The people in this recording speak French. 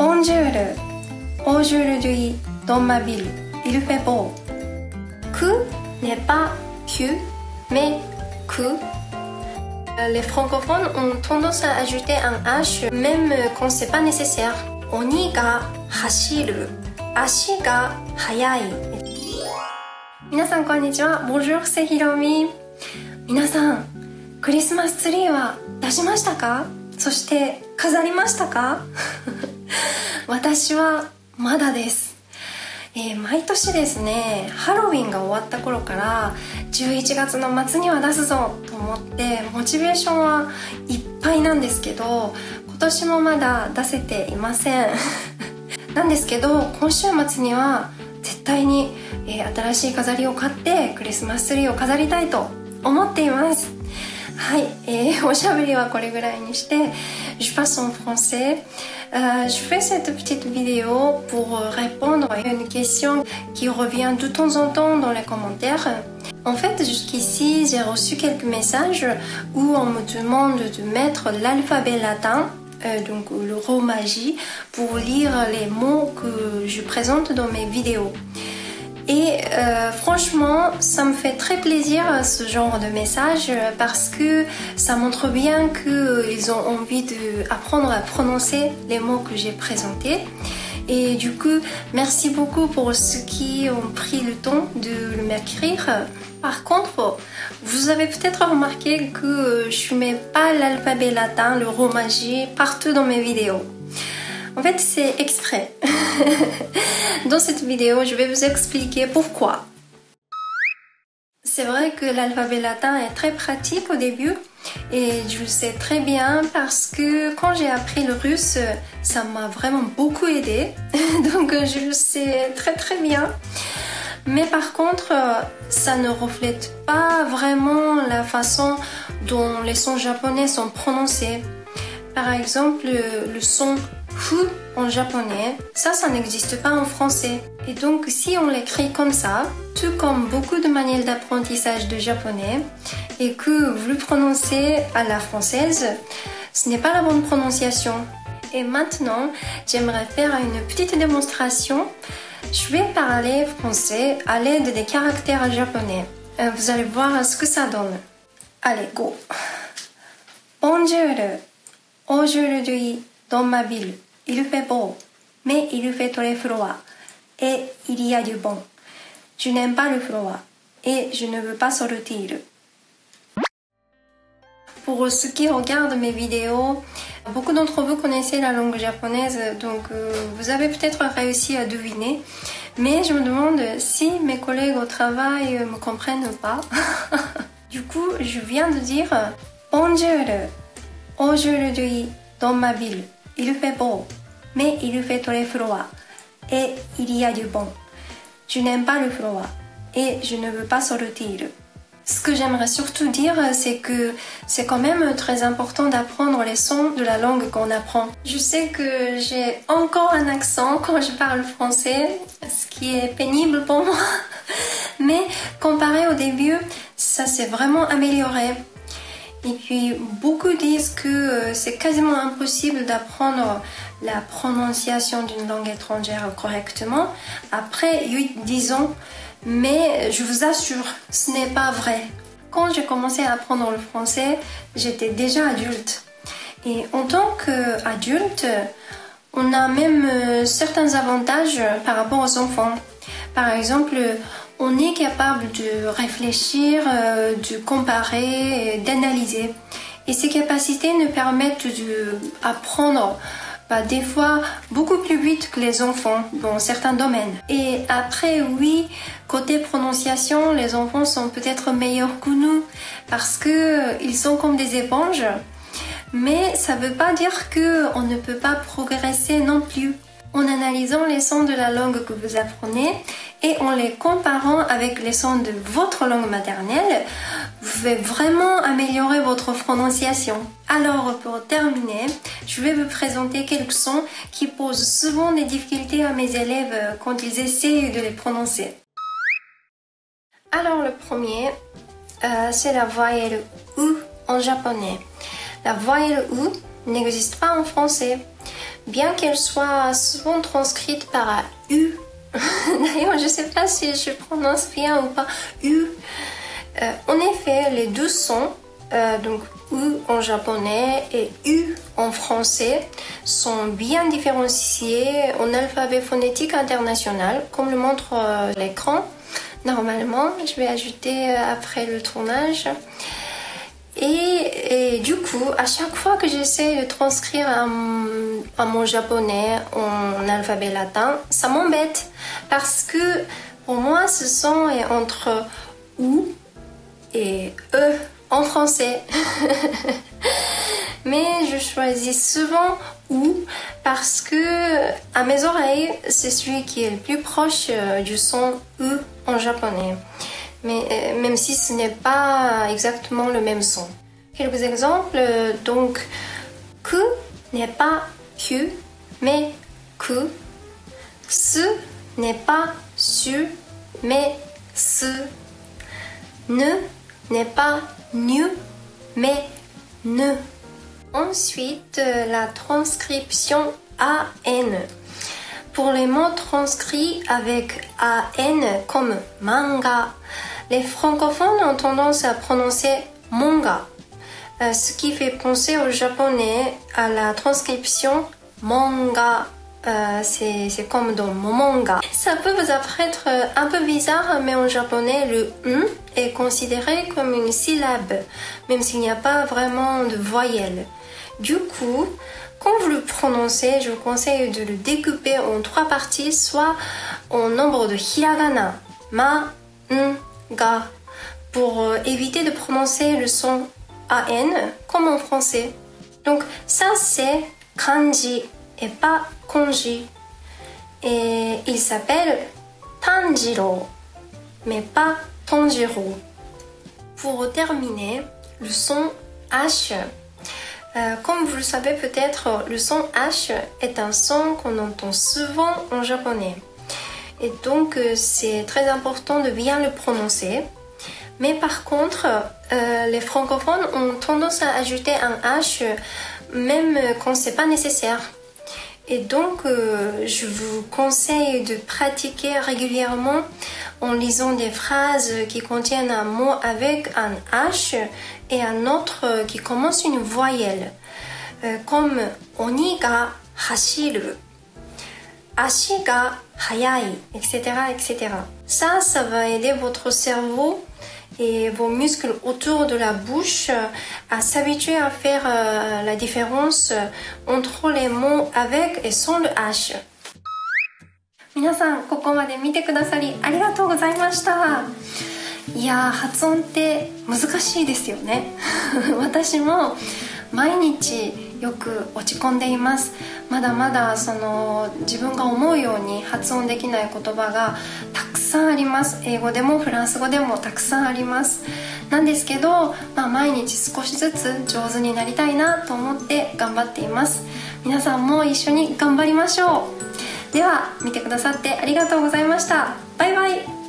Bonjour. Aujourd'hui, dans ma ville, il fait beau. Que n'est pas que, mais que. Les francophones ont tendance à ajouter un H même quand c'est pas nécessaire. Oni ga hashiru, ashi ga hayai. Minasan konnichiwa. Bonjour, c'est Hiromi. Minasan, クリスマスツリーは出しましたか？そして飾りましたか？私はまだです。毎年ですね、ハロウィンが終わった頃から11月の末には出すぞと思ってモチベーションはいっぱいなんですけど、今年もまだ出せていません。なんですけど、今週末には絶対に、新しい飾りを買ってクリスマスツリーを飾りたいと思っています。はい、おしゃべりはこれぐらいにして、je passe en français. Je fais cette petite vidéo pour répondre à une question qui revient de temps en temps dans les commentaires. En fait, jusqu'ici, j'ai reçu quelques messages où on me demande de mettre l'alphabet latin, donc le romaji, pour lire les mots que je présente dans mes vidéos. Et franchement, ça me fait très plaisir ce genre de message parce que ça montre bien qu'ils ont envie d'apprendre à prononcer les mots que j'ai présentés. Et du coup, merci beaucoup pour ceux qui ont pris le temps de m'écrire. Par contre, vous avez peut-être remarqué que je ne mets pas l'alphabet latin, le romaji, partout dans mes vidéos. En fait, c'est exprès. Dans cette vidéo, je vais vous expliquer pourquoi. C'est vrai que l'alphabet latin est très pratique au début et je le sais très bien parce que quand j'ai appris le russe, ça m'a vraiment beaucoup aidé. Donc je le sais très bien. Mais par contre, ça ne reflète pas vraiment la façon dont les sons japonais sont prononcés. Par exemple, le son fu en japonais, ça n'existe pas en français. Et donc si on l'écrit comme ça, tout comme beaucoup de manières d'apprentissage de japonais, et que vous le prononcez à la française, ce n'est pas la bonne prononciation. Et maintenant, j'aimerais faire une petite démonstration. Je vais parler français à l'aide des caractères japonais. Vous allez voir ce que ça donne. Allez, go! Bonjour! Aujourd'hui, dans ma ville, il fait beau, mais il fait très froid, et il y a du vent. Je n'aime pas le froid, et je ne veux pas sortir. Pour ceux qui regardent mes vidéos, beaucoup d'entre vous connaissez la langue japonaise, donc vous avez peut-être réussi à deviner. Mais je me demande si mes collègues au travail me comprennent pas. Du coup, je viens de dire Bonjour, aujourd'hui dans ma ville, il fait beau, mais il fait très froid, et il y a du vent. Je n'aime pas le froid, et je ne veux pas sortir. Ce que j'aimerais surtout dire, c'est que c'est quand même très important d'apprendre les sons de la langue qu'on apprend. Je sais que j'ai encore un accent quand je parle français, ce qui est pénible pour moi. Mais comparé au début, ça s'est vraiment amélioré. Et puis beaucoup disent que c'est quasiment impossible d'apprendre la prononciation d'une langue étrangère correctement après 8-10 ans. Mais je vous assure, ce n'est pas vrai. Quand j'ai commencé à apprendre le français, j'étais déjà adulte. Et en tant qu'adulte, on a même certains avantages par rapport aux enfants. Par exemple, on est capable de réfléchir, de comparer, d'analyser. Et ces capacités nous permettent d'apprendre des fois beaucoup plus vite que les enfants dans certains domaines. Et après, oui, côté prononciation, les enfants sont peut-être meilleurs que nous parce qu'ils sont comme des éponges. Mais ça ne veut pas dire qu'on ne peut pas progresser non plus. En analysant les sons de la langue que vous apprenez et en les comparant avec les sons de votre langue maternelle, vous pouvez vraiment améliorer votre prononciation. Alors pour terminer, je vais vous présenter quelques sons qui posent souvent des difficultés à mes élèves quand ils essaient de les prononcer. Alors le premier, c'est la voyelle U en japonais. La voyelle U n'existe pas en français. bien qu'elle soit souvent transcrite par U. D'ailleurs, je ne sais pas si je prononce bien ou pas U. En effet, les deux sons, donc U en japonais et U en français, sont bien différenciés en alphabet phonétique international, comme le montre l'écran. Normalement, je vais ajouter après le tournage. Et du coup, à chaque fois que j'essaie de transcrire à mon japonais en alphabet latin, ça m'embête parce que pour moi, ce son est entre OU et E en français. Mais je choisis souvent OU parce que à mes oreilles, c'est celui qui est le plus proche du son E en japonais. Mais même si ce n'est pas exactement le même son. Quelques exemples, donc ku n'est pas ku, mais ku. Su n'est pas su, mais su. Ne n'est pas nu, mais ne. Ensuite, la transcription AN. Pour les mots transcrits avec AN comme manga, les francophones ont tendance à prononcer manga, ce qui fait penser aux japonais à la transcription manga. C'est comme dans manga. Ça peut vous apparaître un peu bizarre, mais en japonais, le n est considéré comme une syllabe, même s'il n'y a pas vraiment de voyelle. Du coup, quand vous le prononcez, je vous conseille de le découper en 3 parties, soit en nombre de hiragana, ma, n, ga, pour éviter de prononcer le son AN comme en français. Donc ça c'est kanji et pas konji. Et il s'appelle Tanjiro, mais pas Tanjiro. Pour terminer, le son H. Comme vous le savez peut-être, le son H est un son qu'on entend souvent en japonais. Et donc c'est très important de bien le prononcer. Mais par contre, les francophones ont tendance à ajouter un H même quand c'est pas nécessaire. Et donc, je vous conseille de pratiquer régulièrement en lisant des phrases qui contiennent un mot avec un H et un autre qui commence une voyelle, comme oni ga hashiru, ashi ga hayai, etc., etc. Ça va aider votre cerveau et vos muscles autour de la bouche à s'habituer à faire la différence entre les mots avec et sans le H. 皆さん、ここまで見てくださりありがとうございました。いやー、発音って難しいですよね。私も毎日よく落ち込んでいます。まだまだ自分が思うように発音できない言葉がたくさんあります。英語でもフランス語でもたくさんあります。なんですけど、毎日少しずつ上手になりたいなと思って頑張っています。皆さんも一緒に頑張りましょう。では見てくださってありがとうございました。バイバイ。